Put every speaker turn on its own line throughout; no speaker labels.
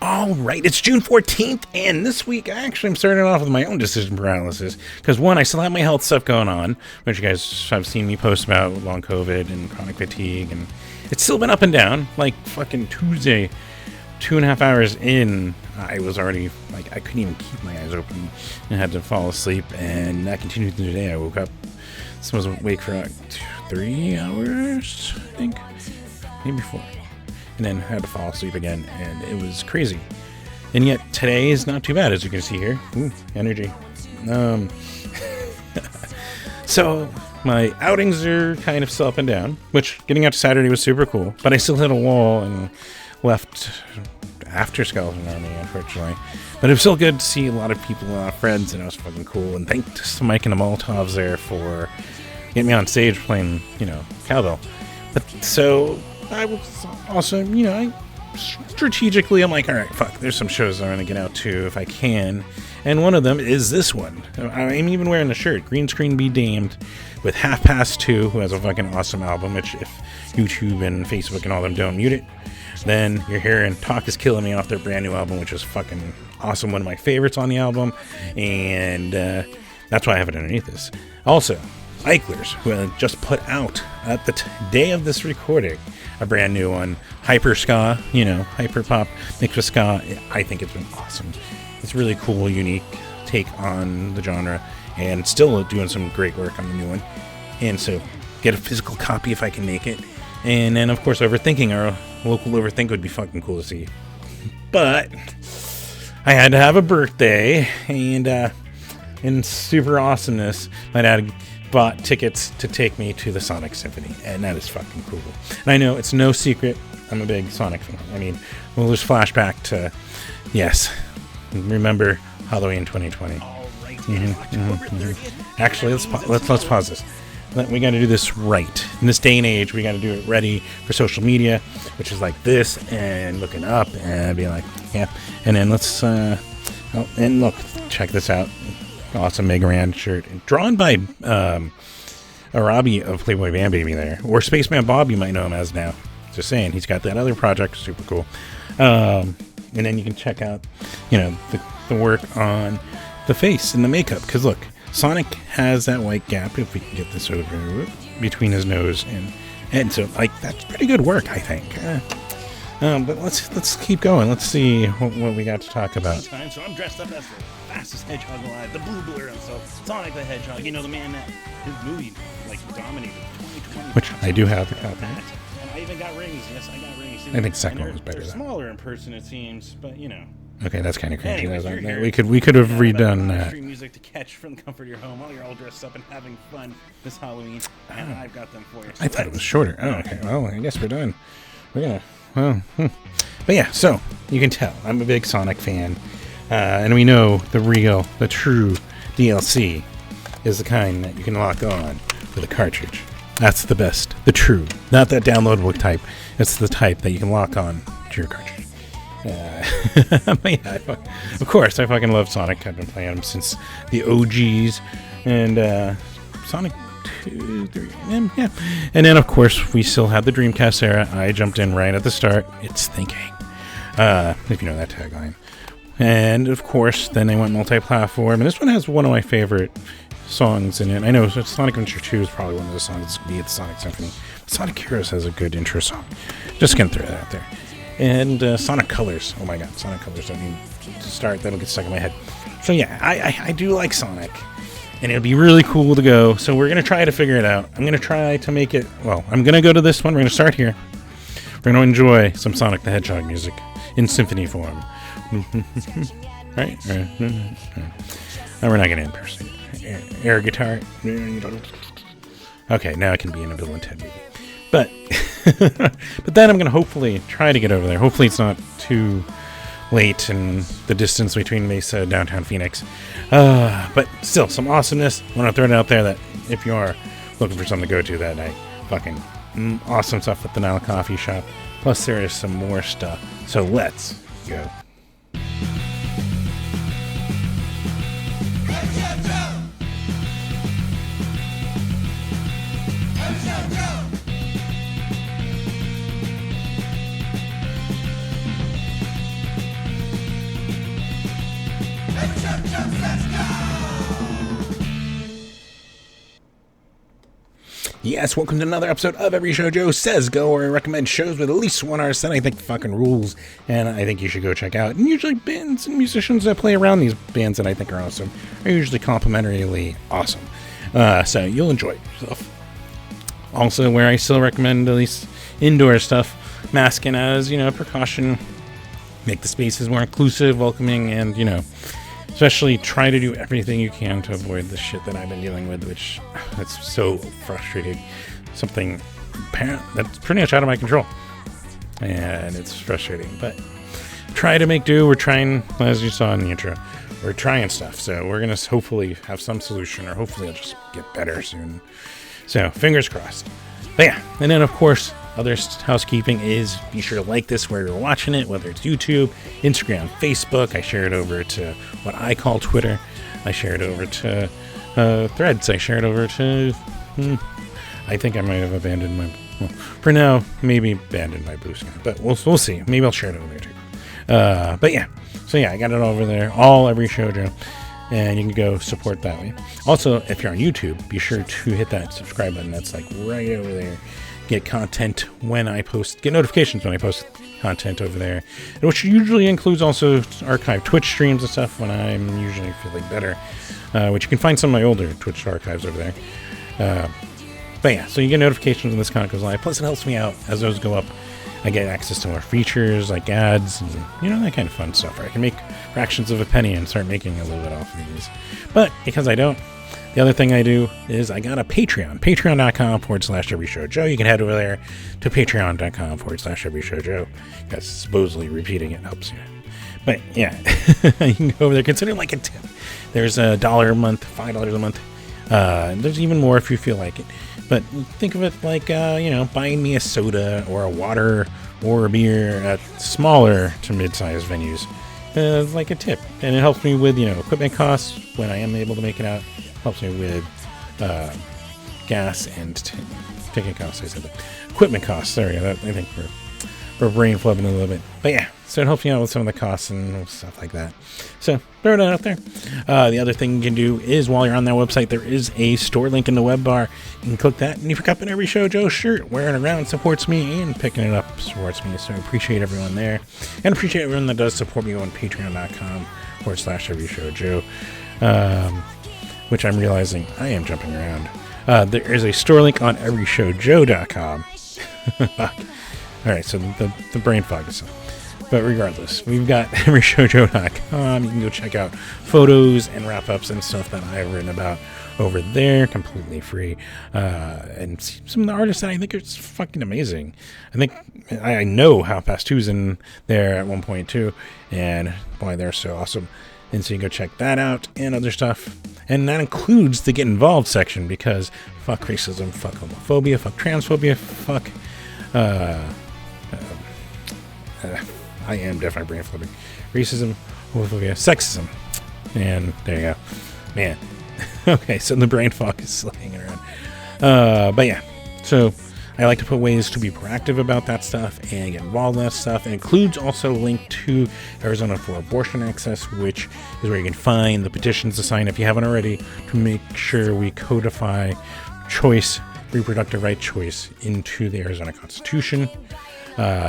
All right, it's June 14th, and this week, actually, I'm starting off with my own decision paralysis. Because, one, I still have my health stuff going on, which you guys have seen me post about with long COVID and chronic fatigue, and it's still been up and down. Like, fucking Tuesday, 2.5 hours in, I was already, like, I couldn't even keep my eyes open and had to fall asleep, and that continued through the day. I woke up, I was awake for like 3 hours, I think, maybe 4. And then had to fall asleep again, and it was crazy. And yet today is not too bad, as you can see here. Ooh, energy. So my outings are kind of still up and down, which getting out to Saturday was super cool. But I still hit a wall and left after Skeleton Army, unfortunately. But it was still good to see a lot of people, a lot of friends, and it was fucking cool. And thanks to Mike and the Molotovs there for getting me on stage playing, cowbell. But so I was also, strategically, I'm like, all right, fuck, there's some shows I'm going to get out to if I can. And one of them is this one. I'm even wearing the shirt, Green Screen Be Damned, with Half Past 2, who has a fucking awesome album, which if YouTube and Facebook and all them don't mute it, then you're hearing Talk Is Killing Me off their brand new album, which is fucking awesome, one of my favorites on the album. And that's why I have it underneath this. Also, Eichlers, who had just put out at the day of this recording a brand new one, hyper ska, hyper pop mixed with ska. I think it's been awesome. It's really cool, unique take on the genre, and still doing some great work on the new one. And so, get a physical copy if I can make it. And then, of course, Overthinking, our local Overthink would be fucking cool to see. But I had to have a birthday, and in super awesomeness, my dad bought tickets to take me to the Sonic Symphony, and that is fucking cool. And I know it's no secret I'm a big Sonic fan. I mean, we'll just flashback to, yes, remember Halloween 2020.
All right,
Actually, let's pause this. We got to do this right. In this day and age, we got to do it ready for social media, which is like this and looking up and being like, yeah. And then let's, and look, check this out. Awesome Mega Ran shirt, drawn by Arabi of Playboy Band Baby there, or Spaceman Bob, you might know him as now. Just saying, he's got that other project, super cool. And then you can check out, the work on the face and the makeup, because look, Sonic has that white gap, if we can get this over, between his nose and so like that's pretty good work, I think. But let's keep going. Let's see what we got to talk about.
So I'm dressed up as the fastest hedgehog alive, the blue blur himself, Sonic the Hedgehog. The man that his movie dominated 2020.
Which I do have the copy.
And I even got rings. Yes, I got rings.
I think second one was better.
They're smaller in person, it seems, but
Okay, that's kind of crazy.
Anyways,
we could have redone that.
Stream music to catch from the comfort of your home while you're all dressed up and having fun this Halloween, and I've got them for you. So
I thought it was shorter. Oh, okay. Well, I guess we're done. We're gonna. But yeah, so you can tell I'm a big Sonic fan, and we know the true DLC is the kind that you can lock on with a cartridge. That's the best, the true, not that downloadable type. It's the type that you can lock on to your cartridge. But yeah, of course, I fucking love Sonic. I've been playing them since the OGs, and Sonic 2, 3, yeah. And then, of course, we still have the Dreamcast era. I jumped in right at the start. It's thinking, if you know that tagline. And, of course, then they went multi-platform, and this one has one of my favorite songs in it. I know Sonic Adventure 2 is probably one of the songs that's going to be at the Sonic Symphony. Sonic Heroes has a good intro song. Just gonna throw that out there. And Sonic Colors. Oh my god, Sonic Colors don't need to start. That'll get stuck in my head. So yeah, I do like Sonic. And it'll be really cool to go. So we're going to try to figure it out. I'm going to try to make it... Well, I'm going to go to this one. We're going to start here. We're going to enjoy some Sonic the Hedgehog music in symphony form. Right? And we're not going to impersonate. Air guitar. Okay, now it can be in a Bill and Ted movie. But then I'm going to hopefully try to get over there. Hopefully it's not too late in the distance between Mesa and downtown Phoenix. But still, some awesomeness. I want to throw it out there that if you are looking for something to go to that night, fucking awesome stuff at the Nile Coffee Shop. Plus there is some more stuff. So let's go. Yes, welcome to another episode of Every Show Joe Says Go, where I recommend shows with at least 1 artist that I think fucking rules, and I think you should go check out. And usually bands and musicians that play around these bands that I think are awesome are usually complimentarily awesome. So you'll enjoy yourself. Also, where I still recommend at least indoor stuff, masking as, precaution, make the spaces more inclusive, welcoming, and, especially try to do everything you can to avoid the shit that I've been dealing with, which it's so frustrating. Something that's pretty much out of my control. And it's frustrating, but try to make do. We're trying, as you saw in the intro, we're trying stuff. So we're going to hopefully have some solution, or hopefully it'll just get better soon. So fingers crossed. But yeah, and then of course, other housekeeping is be sure to like this where you're watching it, whether it's YouTube, Instagram, Facebook. I share it over to what I call Twitter. I share it over to Threads. I share it over to... I think I might have abandoned my... Well, for now, maybe abandoned my Blue Sky. But we'll see. Maybe I'll share it over there too. But yeah. So yeah, I got it over there. Every show, Joe. And you can go support that way. Also, if you're on YouTube, be sure to hit that subscribe button. That's like right over there. Get content when I post, get notifications when I post content over there, which usually includes also archive Twitch streams and stuff when I'm usually feeling better, which you can find some of my older Twitch archives over there. But yeah, so you get notifications when this content goes live. Plus, it helps me out as those go up. I get access to more features like ads and that kind of fun stuff. Where I can make fractions of a penny and start making a little bit off of these. But because I don't, the other thing I do is I got a Patreon, patreon.com/everyshowjoe. You can head over there to patreon.com/everyshowjoe. Because supposedly repeating it helps you. But yeah, you can go over there, consider it like a tip. There's $1 a month, $5 a month. There's even more if you feel like it. But think of it like, buying me a soda or a water or a beer at smaller to mid-sized venues. Like a tip. And it helps me with, equipment costs when I am able to make it out. Helps me with gas and ticket costs. I said that. Equipment costs. There we go. I think we're brain flubbing a little bit. But yeah, so it helps me out with some of the costs and stuff like that. So throw that out there. The other thing you can do is while you're on that website, there is a store link in the web bar. You can click that, and if you're cupping Every Show Joe shirt, wearing it around supports me, and picking it up supports me. So I appreciate everyone there, and appreciate everyone that does support me on patreon.com/everyshowjoe. Which I'm realizing I am jumping around. There is a store link on everyshowjoe.com. Alright, so the brain fog is up. But regardless, we've got everyshowjoe.com. You can go check out photos and wrap-ups and stuff that I've written about over there, completely free. And see some of the artists that I think are fucking amazing. I know Half Past Two's in there at one point too, and why they're so awesome. And so you can go check that out and other stuff. And that includes the Get Involved section, because fuck racism, fuck homophobia, fuck transphobia, fuck... I am definitely brain flipping. Racism, homophobia, sexism. And there you go. Man. Okay, so the brain fog is still hanging around. But yeah, so I like to put ways to be proactive about that stuff and get involved in that stuff. It includes also a link to Arizona for Abortion Access, which is where you can find the petitions to sign if you haven't already, to make sure we codify choice, reproductive right choice, into the Arizona Constitution.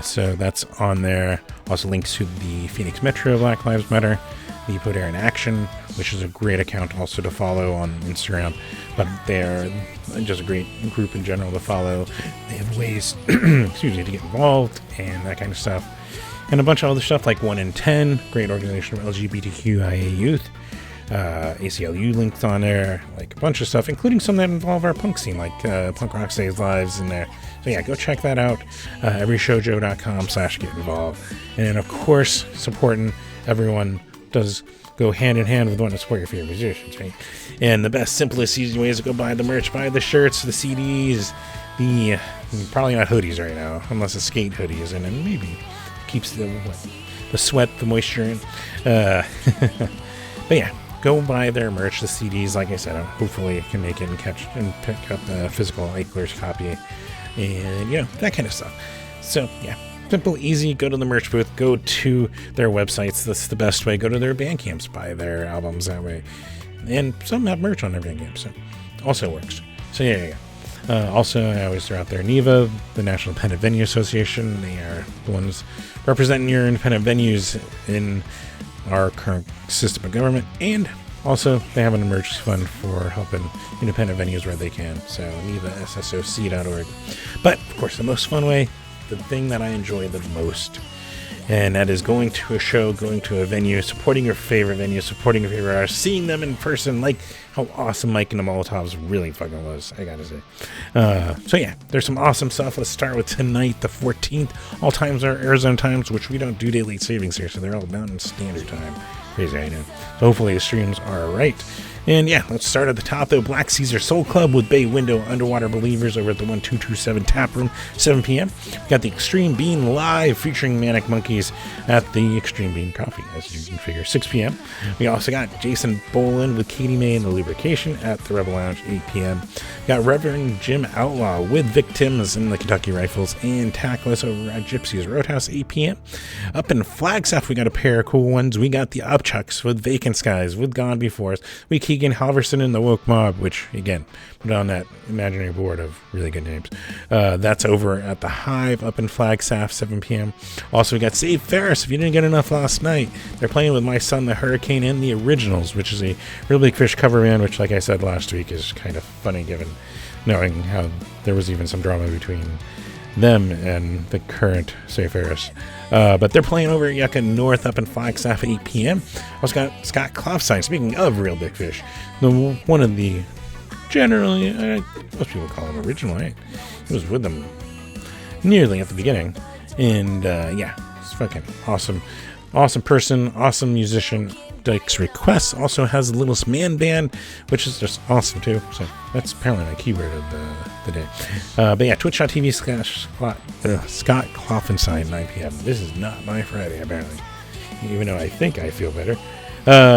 So that's on there. Also links to the Phoenix Metro Black Lives Matter, the Put Air in Action, which is a great account also to follow on Instagram. But they're just a great group in general to follow. They have ways to get involved and that kind of stuff. And a bunch of other stuff like 1 in 10, great organization of LGBTQIA youth. ACLU links on there, like a bunch of stuff, including some that involve our punk scene, like Punk Rock Saves Lives in there. So yeah, go check that out. everyshowjoe.com/get involved. And then of course, supporting everyone does go hand in hand with wanting to support your favorite musicians, right? And the best, simplest, easy way is to go buy the merch, buy the shirts, the CDs, probably not hoodies right now, unless a skate hoodie is in, and maybe keeps the sweat, the moisture in. But yeah, go buy their merch, the CDs. Like I said, hopefully I can make it and pick up the physical Eichler's copy, and that kind of stuff. So yeah, Simple, easy. Go to the merch booth. Go to their websites. That's the best way. Go to their Bandcamps. Buy their albums that way. And some have merch on their Bandcamp, so also works. So yeah. Also, I always throw out there NEVA, the National Independent Venue Association. They are the ones representing your independent venues in our current system of government. And also, they have an emergency fund for helping independent venues where they can. So, NEVASSOC.org. But, of course, the most fun way, the thing that I enjoy the most, and that is going to a show, going to a venue, supporting your favorite venue, supporting your favorite artist, seeing them in person, like how awesome Mike and the Molotovs really fucking was, I gotta say. So yeah, there's some awesome stuff. Let's start with tonight, the 14th. All times are Arizona times, which we don't do daylight savings here, so they're all Mountain Standard Time. Crazy, I know. So hopefully the streams are right. And yeah, let's start at the top though. Black Caesar Soul Club with Bay Window Underwater Believers over at the 1227 Tap Room, 7 p.m. We got the Extreme Bean Live featuring Manic Monkeys at the Extreme Bean Coffee, as you can figure, 6 p.m. We also got Jason Boland with Katie May and the Lubrication at the Rebel Lounge, 8 p.m. We got Reverend Jim Outlaw with Victims and the Kentucky Rifles and Tackless over at Gypsy's Roadhouse, 8 p.m. Up in Flagstaff, we got a pair of cool ones. We got the Upchucks with Vacant Skies with Gone Before Us. We Keegan Halverson and the Woke Mob, which, again, put on that imaginary board of really good names. That's over at the Hive up in Flagstaff, 7 p.m. Also, we got Save Ferris. If you didn't get enough last night, they're playing with My Son, the Hurricane, and the Originals, which is a Real Big Fish cover band, which, like I said last week, is kind of funny given knowing how there was even some drama between them and the current Save Ferris. But they're playing over at Yucca North up in Flagstaff at 8 p.m. Also got Scott Klopstein, speaking of Real Big Fish, one of the generally, most people call him original, right? He was with them nearly at the beginning. And yeah, it's fucking awesome. Awesome person, awesome musician. Dyke's Requests also has the Littlest Man Band, which is just awesome too. So that's apparently my keyword of the day. But yeah, twitch.tv Scott Kloffenstein, 9 p.m. This is not my Friday, apparently, even though I think I feel better.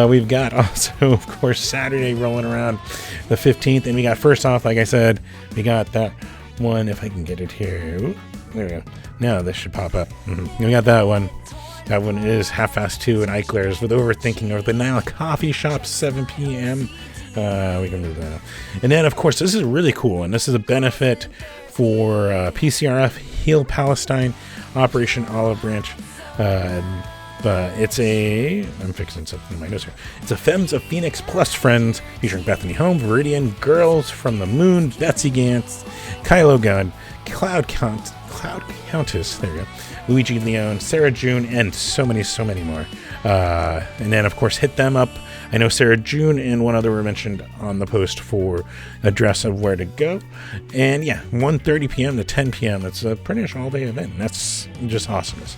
We've got also, of course, Saturday rolling around the 15th. And we got, first off, like I said, we got that one, if I can get it here. Ooh, there we go. Now this should pop up. We got that one. That one is Half-Fast 2 and Eichler's with Overthinking over the Nile Coffee Shop, 7 p.m. We can move that up. And then, of course, this is really cool, and this is a benefit for PCRF, Heal Palestine, Operation Olive Branch. But it's I'm fixing something in my notes here. It's a Femmes of Phoenix Plus Friends featuring Bethany Home, Viridian, Girls from the Moon, Betsy Gantz, Kylo Gunn, Cloud Countess, there you go, Luigi Leone, Sarah June, and so many more. And then, of course, hit them up. I know Sarah June and one other were mentioned on the post for address of where to go. And yeah, 1:30 p.m. to 10 p.m. That's a pretty much all-day event. That's just awesomeness.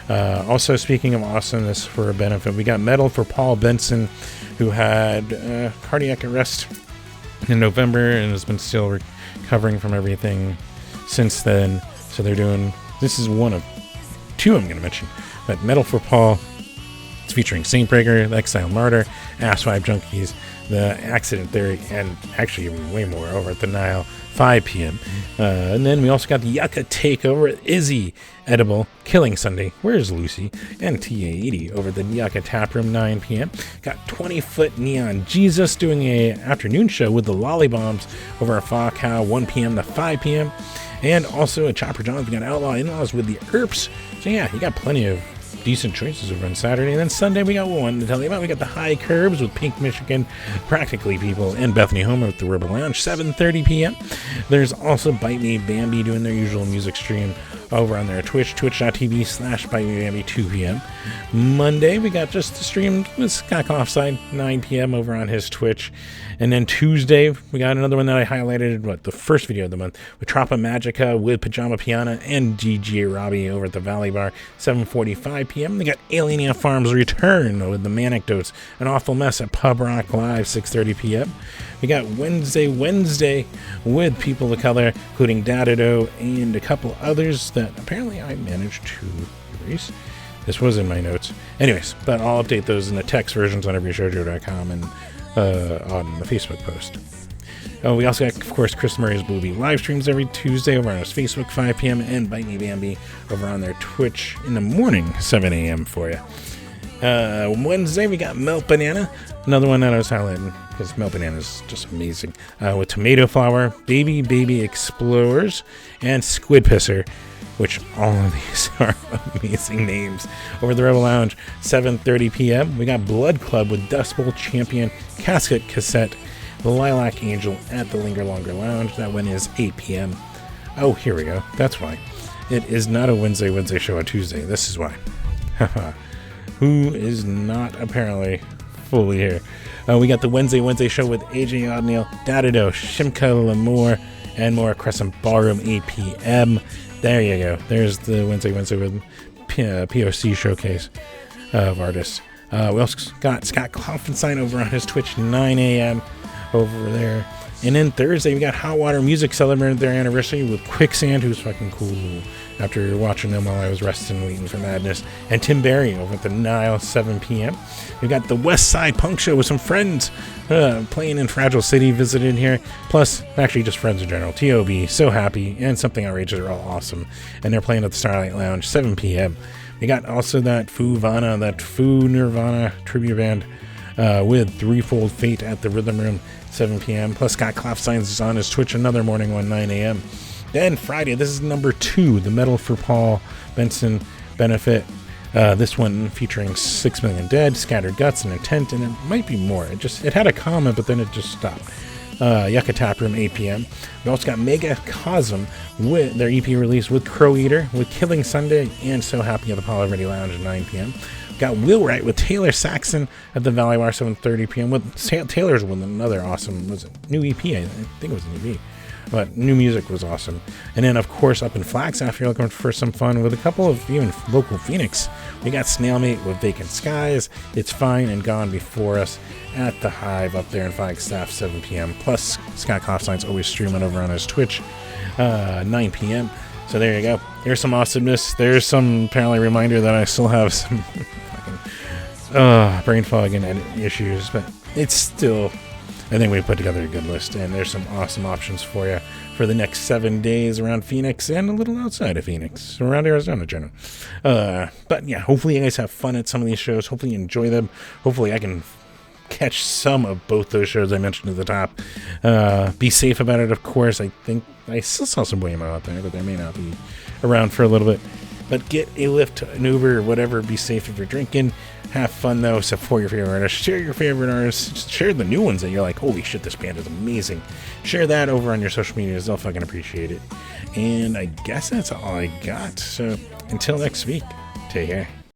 Also, speaking of awesomeness for a benefit, we got Medal for Paul Benson, who had cardiac arrest in November and has been still recovering from everything since then. So they're doing, this is one of two I'm going to mention, but Medal for Paul, it's featuring Saintbreaker, the Exile Martyr, Asswipe Junkies, the Accident Theory, and actually even way more over at the Nile, 5 p.m. And then we also got the Yucca Takeover at Izzy Edible, Killing Sunday, Where's Lucy, and TA80 over the Yucca Tap Room, 9 p.m. Got 20-Foot Neon Jesus doing a afternoon show with the Lollybombs over at Fa Cow, 1 p.m. to 5 p.m. And also at Chopper John's, we got Outlaw In-Laws with the Earps. So yeah, you got plenty of decent choices over on Saturday. And then Sunday, we got one to tell you about. We got the High Curbs with Pink Michigan, Practically People, and Bethany Homer at the Rebel Lounge, 7:30 p.m. There's also Bite Me Bambi doing their usual music stream over on their Twitch, twitch.tv/BiteMeBambi, 2 p.m. Monday, we got just the stream with Scott Offside, 9 p.m. over on his Twitch. And then Tuesday, we got another one that I highlighted, the first video of the month, with Troppa Magica with Pajama Piana and DJ Robbie over at the Valley Bar, 7:45 p.m. They got Alienia Farms Return with the Manecdotes, An Awful Mess at Pub Rock Live, 6:30 p.m. We got Wednesday with People of Color, including Dadado and a couple others that apparently I managed to erase. This was in my notes. Anyways, but I'll update those in the text versions on everyshowjo.com and on the Facebook post. Oh, we also got, of course, Chris Murray's Booby live streams every Tuesday over on his Facebook, 5 p.m., and Bite Me Bambi over on their Twitch in the morning, 7 a.m. for you. Wednesday, we got Melt Banana, another one that I was highlighting because Melt Banana is just amazing. With Tomato Flower, Baby Explorers, and Squid Pisser, which all of these are amazing names. Over the Rebel Lounge, 7:30 p.m., we got Blood Club with Dust Bowl Champion, Casket Cassette, The Lilac Angel at the Linger Longer Lounge. That one is 8 p.m. Oh, here we go. That's why. It is not a Wednesday show on Tuesday. This is why. Who is not apparently fully here. We got the Wednesday show with AJ Odneal, Dadido, Shimka Lamour, and more. Crescent Ballroom, 8 p.m. There you go. There's the Wednesday with POC showcase of artists. We also got Scott Klopfenstein over on his Twitch, 9 a.m. over there. And then Thursday, we got Hot Water Music celebrating their anniversary with Quicksand, who's fucking cool, after watching them while I was resting, waiting for madness. And Tim Barry over at the Nile, 7 p.m. We got the West Side Punk Show with some friends playing in Fragile City, visited here. Plus, actually just friends in general. T.O.B., So Happy, and Something Outrageous are all awesome. And they're playing at the Starlight Lounge, 7 p.m. We got also that Foo Nirvana tribute band with Threefold Fate at the Rhythm Room, 7 p.m. Plus, Scott Klopfenstein is on his Twitch another morning one, 9 a.m. Then Friday, this is number 2, the Metal for Paul Benson benefit. This one featuring 6 Million Dead, Scattered Guts, and Intent, and it might be more. It had a comment, but then it just stopped. Yucca Tap Room, 8 p.m. We also got Mega Cosm with their EP release with Crow Eater, with Killing Sunday, and So Happy at the Apollo Ready Lounge at 9 p.m. Got Will Wright with Taylor Saxon at the Valley Bar, 7:30 p.m. with Taylor's with another awesome, new EP? I think it was an EP. But new music was awesome. And then, of course, up in Flagstaff, if you're looking for some fun with a couple of even local Phoenix, we got Snailmate with Vacant Skies, It's Fine and Gone Before Us at the Hive up there in Flagstaff, 7 p.m. Plus, Scott Kaufstein's always streaming over on his Twitch, 9 p.m. So there you go. Here's some awesomeness. There's some apparently reminder that I still have some fucking brain fog and edit issues, but it's still... I think we put together a good list, and there's some awesome options for you for the next 7 days around Phoenix and a little outside of Phoenix, around Arizona, generally. But yeah, hopefully you guys have fun at some of these shows. Hopefully you enjoy them. Hopefully I can catch some of both those shows I mentioned at the top. Be safe about it, of course. I think I still saw some Waymo out there, but they may not be around for a little bit. But get a Lyft, an Uber, whatever. Be safe if you're drinking. Have fun, though. Support your favorite artists. Share your favorite artists. Share the new ones that you're like, holy shit, this band is amazing. Share that over on your social medias. They'll fucking appreciate it. And I guess that's all I got. So until next week, take care.